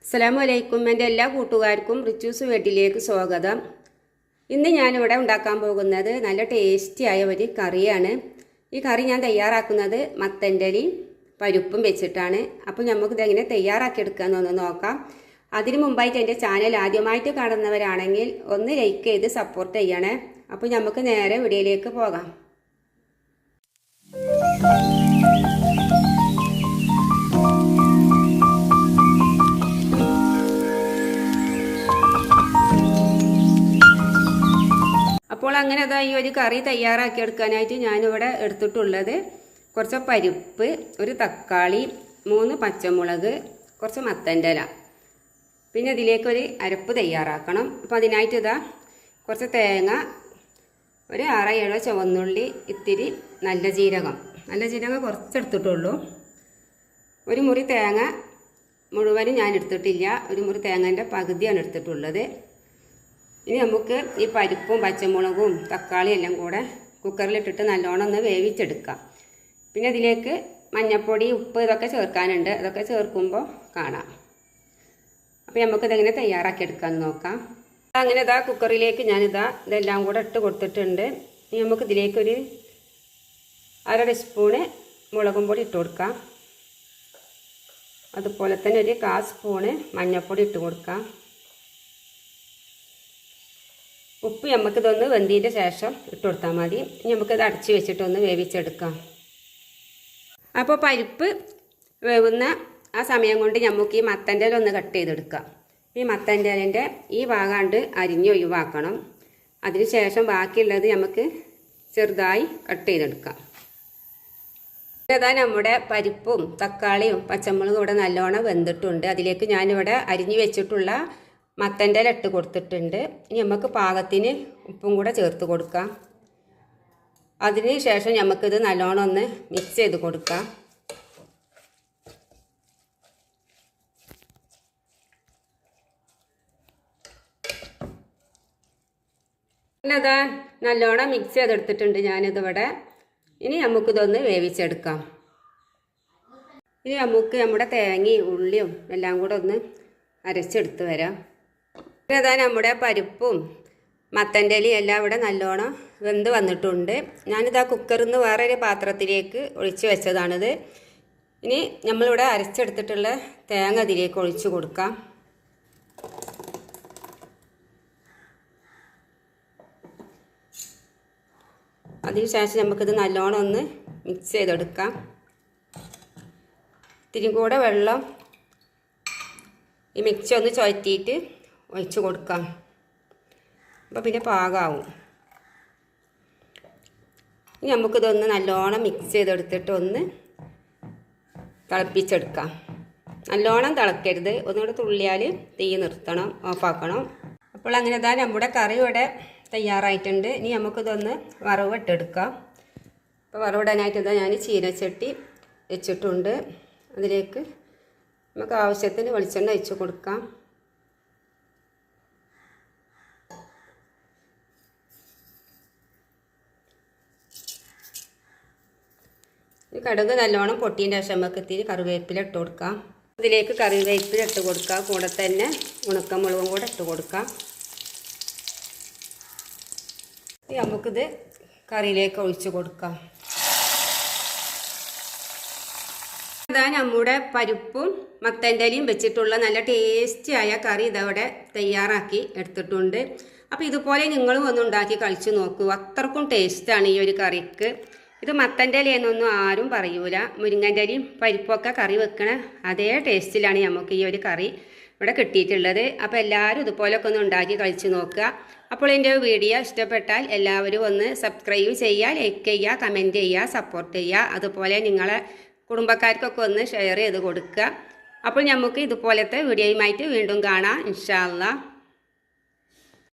അസ്സലാമു അലൈക്കും. എൻ്റെ എല്ലാ കൂട്ടുകാർക്കും റിച്ചൂസ് വീട്ടിലേക്ക് സ്വാഗതം. ഇന്ന് ഞാനിവിടെ ഉണ്ടാക്കാൻ പോകുന്നത് നല്ല ടേസ്റ്റിയായ ഒരു കറിയാണ്. ഈ കറി ഞാൻ തയ്യാറാക്കുന്നത് മത്തൻ്റെലയും പരിപ്പും വെച്ചിട്ടാണ്. അപ്പോൾ നമുക്കിതെങ്ങനെ തയ്യാറാക്കിയെടുക്കാമെന്നൊന്ന് നോക്കാം. അതിനു മുമ്പായിട്ട് എൻ്റെ ചാനൽ ആദ്യമായിട്ട് കാണുന്നവരാണെങ്കിൽ ഒന്ന് ലൈക്ക് ചെയ്ത് സപ്പോർട്ട് ചെയ്യണേ. അപ്പോൾ നമുക്ക് നേരെ വീഡിയോയിലേക്ക് പോകാം. അപ്പോൾ അങ്ങനെ അതാ ഈ ഒരു കറി തയ്യാറാക്കിയെടുക്കാനായിട്ട് ഞാനിവിടെ എടുത്തിട്ടുള്ളത് കുറച്ച് പരിപ്പ്, ഒരു തക്കാളി, 3 പച്ചമുളക്, കുറച്ച് മത്തൻ്റെ ഇല, പിന്നെ ഇതിലേക്കൊരു അരപ്പ് തയ്യാറാക്കണം. അപ്പോൾ അതിനായിട്ട് ഇതാ കുറച്ച് തേങ്ങ, ഒരു 6-7 ചുവന്നുള്ളി, ഇത്തിരി നല്ല ജീരകം കുറച്ചെടുത്തിട്ടുള്ളൂ. ഒരു മുറി തേങ്ങ മുഴുവനും ഞാൻ എടുത്തിട്ടില്ല, ഒരു മുറി തേങ്ങേൻ്റെ പകുതിയാണ് എടുത്തിട്ടുള്ളത്. ഇനി നമുക്ക് ഈ പരിപ്പും പച്ചമുളകും തക്കാളിയും എല്ലാം കൂടെ കുക്കറിലിട്ടിട്ട് നല്ലോണം ഒന്ന് വേവിച്ചെടുക്കാം. പിന്നെ ഇതിലേക്ക് മഞ്ഞൾപ്പൊടി, ഉപ്പ് ഇതൊക്കെ ചേർക്കാനുണ്ട്. അതൊക്കെ ചേർക്കുമ്പോൾ കാണാം. അപ്പോൾ നമുക്കിതെങ്ങനെ തയ്യാറാക്കിയെടുക്കാമെന്ന് നോക്കാം. അങ്ങനെ ഇതാ കുക്കറിലേക്ക് ഇതെല്ലാം കൂടെ ഇട്ട് കൊടുത്തിട്ടുണ്ട്. ഇനി നമുക്കിതിലേക്കൊരു 1/2 ടീസ്പൂണ് മുളകും പൊടി ഇട്ട് കൊടുക്കാം. അതുപോലെ തന്നെ ഒരു 1/4 സ്പൂണ് മഞ്ഞൾപ്പൊടി ഇട്ട് കൊടുക്കാം. ഉപ്പ് നമുക്കിതൊന്ന് വെന്തതിൻ്റെ ശേഷം ഇട്ട് കൊടുത്താൽ മതി. ഇനി നമുക്കിത് അടച്ച് വെച്ചിട്ടൊന്ന് വേവിച്ചെടുക്കാം. അപ്പോൾ പരിപ്പ് വേവുന്ന ആ സമയം കൊണ്ട് നമുക്ക് ഈ മത്തൻ്റെ ഇല ഒന്ന് കട്ട് ചെയ്തെടുക്കാം. ഈ മത്തൻ്റെ ഇലൻ്റെ ഈ ഭാഗം അരിഞ്ഞ് ഒഴിവാക്കണം. അതിന് ശേഷം ബാക്കിയുള്ളത് നമുക്ക് ചെറുതായി കട്ട് ചെയ്തെടുക്കാം. ഇതാ നമ്മുടെ പരിപ്പും തക്കാളിയും പച്ചമുളകും ഇവിടെ നല്ലോണം വെന്തിട്ടുണ്ട്. അതിലേക്ക് ഞാനിവിടെ അരിഞ്ഞ് വെച്ചിട്ടുള്ള മത്തൻ്റെ ഇല ഇട്ട് കൊടുത്തിട്ടുണ്ട്. ഇനി നമുക്ക് പാകത്തിന് ഉപ്പും കൂടെ ചേർത്ത് കൊടുക്കാം. അതിന് ശേഷം നമുക്കിത് നല്ലോണം ഒന്ന് മിക്സ് ചെയ്ത് കൊടുക്കാം. അതാ നല്ലോണം മിക്സ് ചെയ്തെടുത്തിട്ടുണ്ട് ഞാനിതിവിടെ. ഇനി നമുക്കിതൊന്ന് വേവിച്ചെടുക്കാം. ഇനി നമുക്ക് നമ്മുടെ തേങ്ങയും ഉള്ളിയും എല്ലാം കൂടെ ഒന്ന് അരച്ചെടുത്ത് വരാം. അതാ നമ്മുടെ പരിപ്പും മത്തൻ്റെ ഇലയും എല്ലാം ഇവിടെ നല്ലോണം വെന്ത് വന്നിട്ടുണ്ട്. ഞാനിതാ കുക്കറിൽ നിന്ന് വേറൊരു പാത്രത്തിലേക്ക് ഒഴിച്ച് വെച്ചതാണിത്. ഇനി നമ്മളിവിടെ അരച്ചെടുത്തിട്ടുള്ള തേങ്ങ അതിലേക്ക് ഒഴിച്ച് കൊടുക്കാം. അതിനുശേഷം നമുക്കിത് നല്ലോണം ഒന്ന് മിക്സ് ചെയ്തെടുക്കാം. ഇത്തിരി കൂടെ വെള്ളം ഈ മിക്സ് ഒന്ന് ചുഴറ്റിയിട്ട് ഒഴിച്ച് കൊടുക്കാം. അപ്പോൾ പിന്നെ പാകമാവും. ഇനി നമുക്കിതൊന്ന് നല്ലോണം മിക്സ് ചെയ്തെടുത്തിട്ട് ഒന്ന് തിളപ്പിച്ചെടുക്കാം. നല്ലോണം തിളക്കരുത്, ഒന്നുകൂടെ തുള്ളിയാൽ തീ നിർത്തണം, ഓഫാക്കണം. അപ്പോൾ അങ്ങനെ ഇതാ നമ്മുടെ കറി ഇവിടെ തയ്യാറായിട്ടുണ്ട്. ഇനി നമുക്കിതൊന്ന് വറവിട്ടെടുക്കാം. അപ്പോൾ വറവിടാനായിട്ട് ഇതാ ഞാൻ ചീനച്ചട്ടി വെച്ചിട്ടുണ്ട്. അതിലേക്ക് നമുക്ക് ആവശ്യത്തിന് വെളിച്ചെണ്ണ ഒഴിച്ച് കൊടുക്കാം. കടുക് നല്ലോണം പൊട്ടിയതിൻ്റെ ശേഷം നമുക്ക് ഇത്തിരി കറിവേപ്പില ഇട്ട് കൊടുക്കാം. ഇതിലേക്ക് കറിവേപ്പില ഇട്ട് കൊടുക്കാം. കൂടെ തന്നെ ഉണക്കമുളകും കൂടെ ഇട്ട് കൊടുക്കാം. നമുക്കിത് കറിയിലേക്ക് ഒഴിച്ച് കൊടുക്കാം. ഇതാ നമ്മുടെ പരിപ്പും മത്തൻ്റെ ഇലയും വെച്ചിട്ടുള്ള നല്ല ടേസ്റ്റിയായ കറി ഇതവിടെ തയ്യാറാക്കി എടുത്തിട്ടുണ്ട്. അപ്പോൾ ഇതുപോലെ നിങ്ങളും ഒന്ന് ഉണ്ടാക്കി കഴിച്ച് നോക്കൂ. അത്രക്കും ടേസ്റ്റാണ് ഈ ഒരു കറിക്ക്. ഇത് മത്തൻ്റെ ഇലയെന്നൊന്നും ആരും പറയൂല. മുരിങ്ങൻ്റെ ഇലയും പരിപ്പൊക്കെ കറി വെക്കണ അതേ ടേസ്റ്റിലാണ് നമുക്ക് ഈ ഒരു കറി ഇവിടെ കിട്ടിയിട്ടുള്ളത്. അപ്പോൾ എല്ലാവരും ഇതുപോലൊക്കെ ഒന്ന് ഉണ്ടാക്കി കഴിച്ച് നോക്കുക. അപ്പോൾ എൻ്റെ വീഡിയോ ഇഷ്ടപ്പെട്ടാൽ എല്ലാവരും ഒന്ന് സബ്സ്ക്രൈബ് ചെയ്യുക, ലൈക്ക് ചെയ്യുക, കമൻറ്റ് ചെയ്യുക, സപ്പോർട്ട് ചെയ്യുക. അതുപോലെ നിങ്ങളെ കുടുംബക്കാർക്കൊക്കെ ഒന്ന് ഷെയർ ചെയ്ത് കൊടുക്കുക. അപ്പോൾ നമുക്ക് ഇതുപോലത്തെ വീഡിയോയുമായിട്ട് വീണ്ടും കാണാം ഇൻഷാ അല്ലാഹ്.